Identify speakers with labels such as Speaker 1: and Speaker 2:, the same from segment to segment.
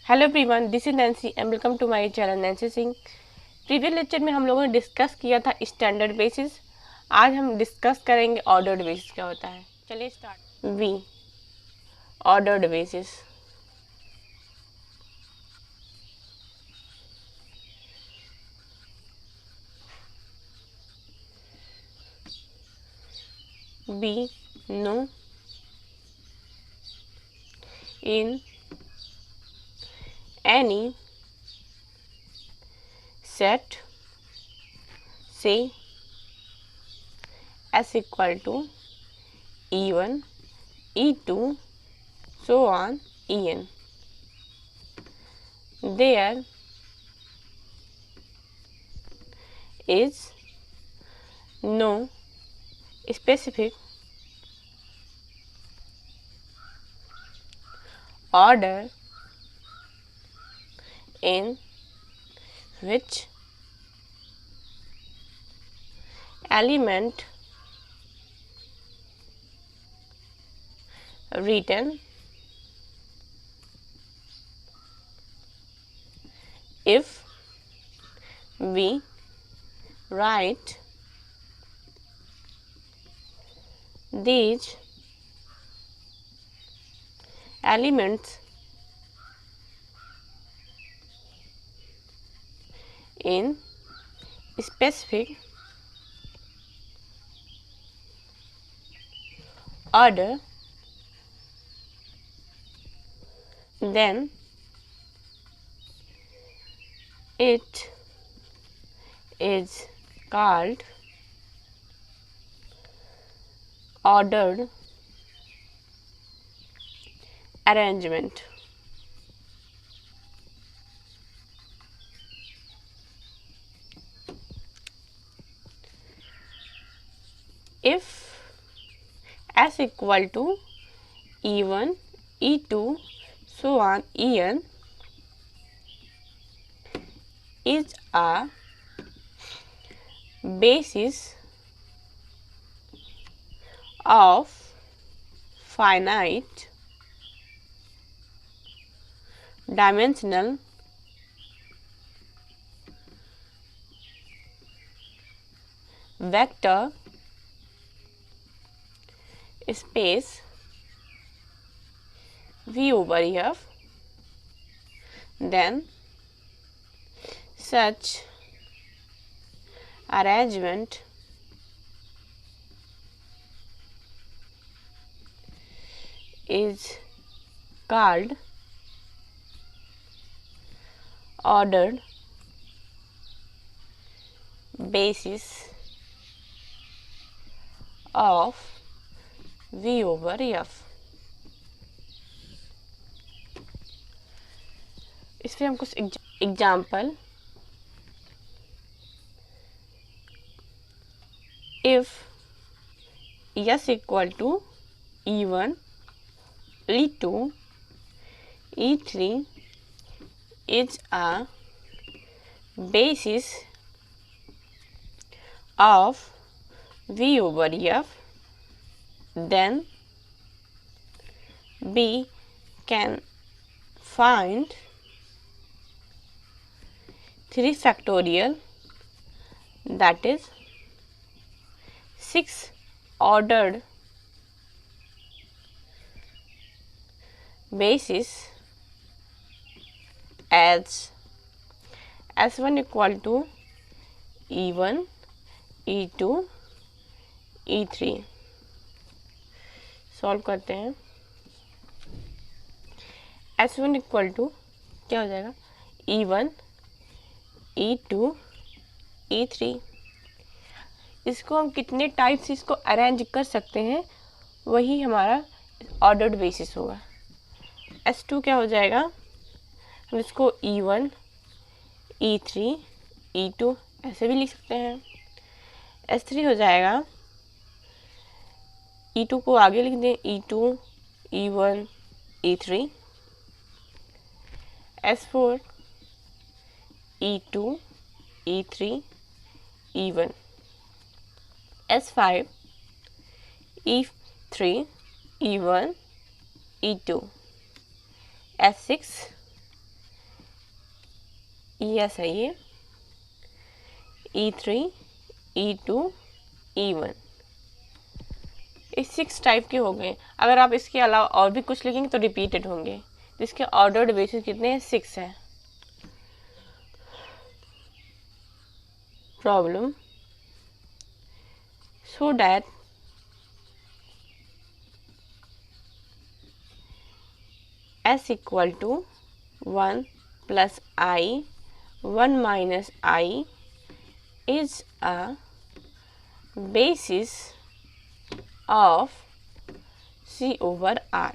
Speaker 1: Hello everyone, this is Nancy and welcome to my channel Nancy Singh. Previous lecture में हम लोगों ने discuss किया था स्टैंडर्ड बेसिस। आज हम डिस्कस करेंगे ऑर्डर्ड बेसिस क्या होता है। चलिए start. V ordered basis. Be no in any set say s equal to e1 e2 so on en. There is no specific order in which element written if we write these elements in specific order, then it is called ordered arrangement. If s equal to e1 e2 so on en is a basis of finite dimensional vector space V over F, then such arrangement is called ordered basis of V over F. इस पर हम कुछ example, if s equal to e1 e2 e3 is a basis of V over F, then we can find 3 factorial, that is 6 ordered basis as s1 equal to e1 e2 e3। Solve करते हैं। s1 equal to क्या हो जाएगा, e1 e2 e3। इसको हम कितने type से इसको अरेंज कर सकते हैं, वही हमारा ऑर्डर्ड बेसिस होगा। s2 क्या हो जाएगा, हम इसको e1 e3 e2 ऐसे भी लिख सकते हैं। s3 हो जाएगा, e2 को आगे लिख दें, e2 e1 e3। s4 e2 e3 e1। s5 e3 e1 e2। s6 ES है ये, E3, E2, E1, ये 6 टाइप के हो गए। अगर आप इसके अलावा और भी कुछ लिखेंगे तो रिपीटेड होंगे। जिसके ऑर्डर्ड बेसिस कितने हैं? 6 है। Problem, so that s equal to 1 plus I 1 minus I is a basis of C over R।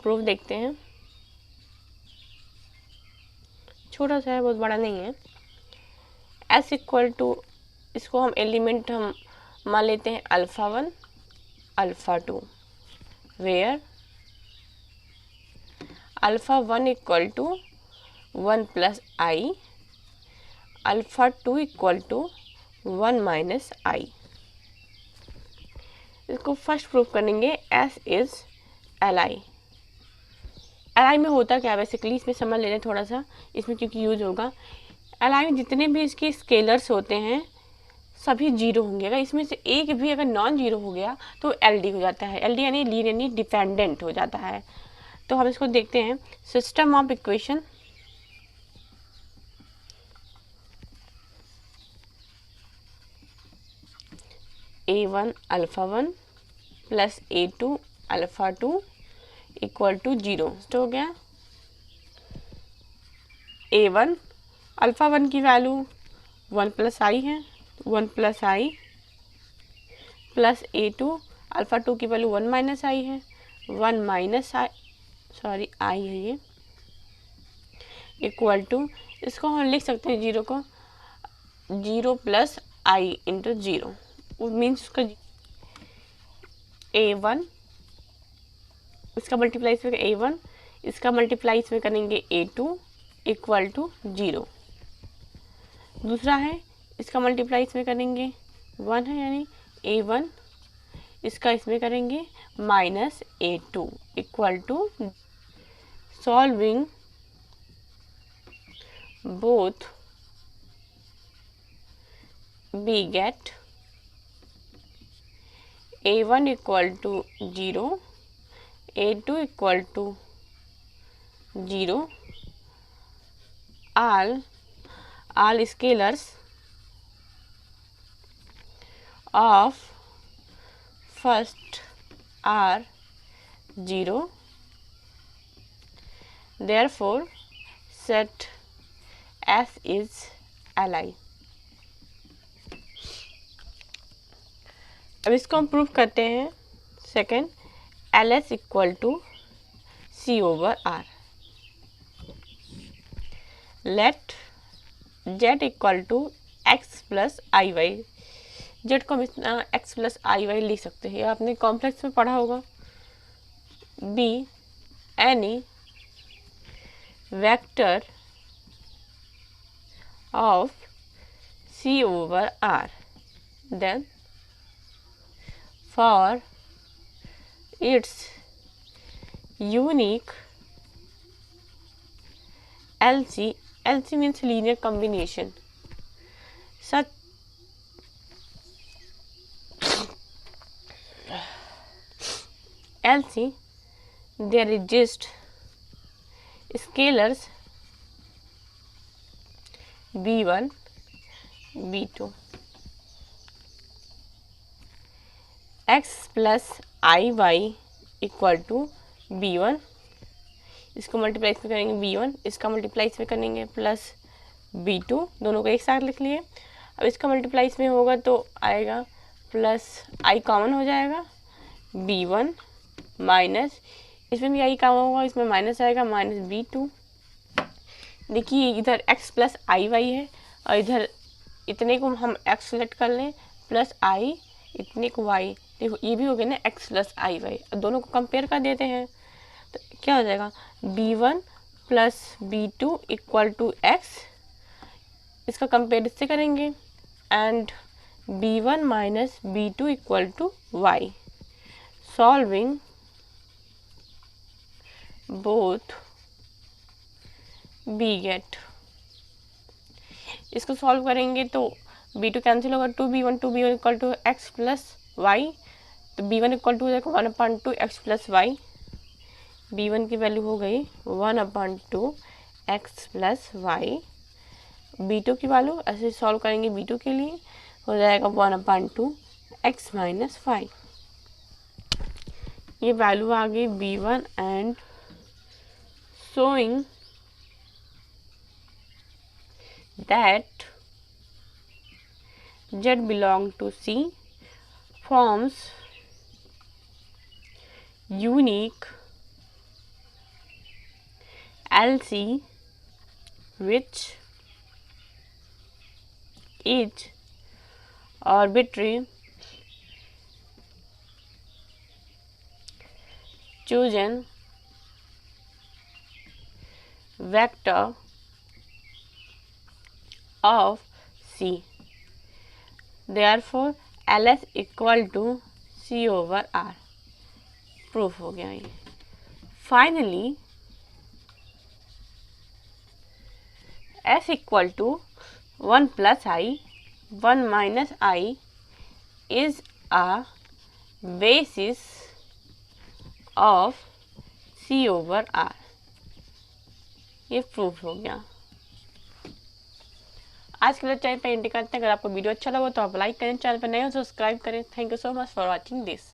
Speaker 1: Proof देखते हैं, छोटा सा है, बहुत बड़ा नहीं है। s इक्वल टू, इसको हम एलिमेंट हम मान लेते हैं alpha 1 alpha 2, where alpha 1 equal to 1 plus I, alpha 2 equal to 1 minus I. इसको फर्स्ट प्रूफ करेंगे, S is L I. L I में होता क्या है बेसिकली, इसमें समझ लेना थोड़ा सा, इसमें क्योंकि यूज होगा। एल आई में जितने भी इसके स्केलर्स होते हैं सभी जीरो होंगे। अगर इसमें से एक भी अगर नॉन जीरो हो गया तो एल डी हो जाता है। एल डी यानी लीनियरली डिपेंडेंट हो जाता है। तो हम इसको देखते हैं, system of equation A1 alpha 1 plus A2 alpha 2 equal to 0 हो गया। A1 अल्फ़ा 1 की वैल्यू 1 प्लस आई है, 1 प्लस आई प्लस A2 अल्फ़ा 2 की वैल्यू 1 माइनस आई है, 1 माइनस आई, सॉरी आई है ये, इक्वल टू, इसको हम लिख सकते हैं जीरो को 0 प्लस आई इंटू 0, मीन्स उसका A1 इसका मल्टीप्लाई इसमें A1, इसका मल्टीप्लाई इसमें करेंगे A2 इक्वल टू 0। दूसरा है, इसका मल्टीप्लाई इसमें करेंगे 1 है यानी A1, इसका इसमें करेंगे minus A2 equal to, solving both we get A1 equal to 0, A2 equal to 0, all scalars of first are 0, therefore set S is Li। अब इसको हम प्रूफ करते हैं। Second, L S equal to C over R. Let Z equal to X plus I Y. Z को हम इतना x plus I Y लिख सकते हैं, आपने कॉम्प्लेक्स में पढ़ा होगा। Be any vector of C over R, then for its unique LC, LC means linear combination, such LC there exist scalars B1 B2 x plus I Y equal to B1, इसको multiply इसमें करेंगे B1, इसका multiply इसमें करेंगे plus B2, दोनों को एक साथ लिख लिए। अब इसका मल्टीप्लाई इसमें होगा तो आएगा प्लस आई कॉमन हो जाएगा, B1 माइनस, इसमें भी आई कॉमन होगा, इसमें माइनस आएगा माइनस B2। देखिए इधर x प्लस आई वाई है और इधर इतने को हम x सेलेक्ट कर लें प्लस आई, इतने को y, देखो ये भी हो गया ना x प्लस आई वाई। दोनों को कंपेयर कर देते हैं तो क्या हो जाएगा, B1 plus B2 equal to x, इसका कंपेयर इससे करेंगे, and B1 minus B2 equal to y, solving both we get. इसको सॉल्व करेंगे तो b2 कैंसिल होगा, 2b1 equal to X plus Y, तो b1 इक्वल टू हो जाएगा 1/2 एक्स प्लस वाई। b1 की वैल्यू हो गई 1/2 एक्स प्लस वाई। b2 की वैल्यू ऐसे सॉल्व करेंगे, b2 के लिए हो जाएगा 1/2 एक्स माइनस वाई। ये वैल्यू आ गई b1 and showing that Z belong to C forms unique LC which is arbitrary chosen vector of C, therefore LS equal to C over R। Proof हो गया ये। Finally S equal to 1 plus I 1 minus I is a basis of C over R। ये proof हो गया। आज के लिए channel पर एंड करते हैं। अगर आपको वीडियो अच्छा लगा तो आप लाइक करें, चैनल पर नए हो सब्सक्राइब करें। Thank you so much for watching this.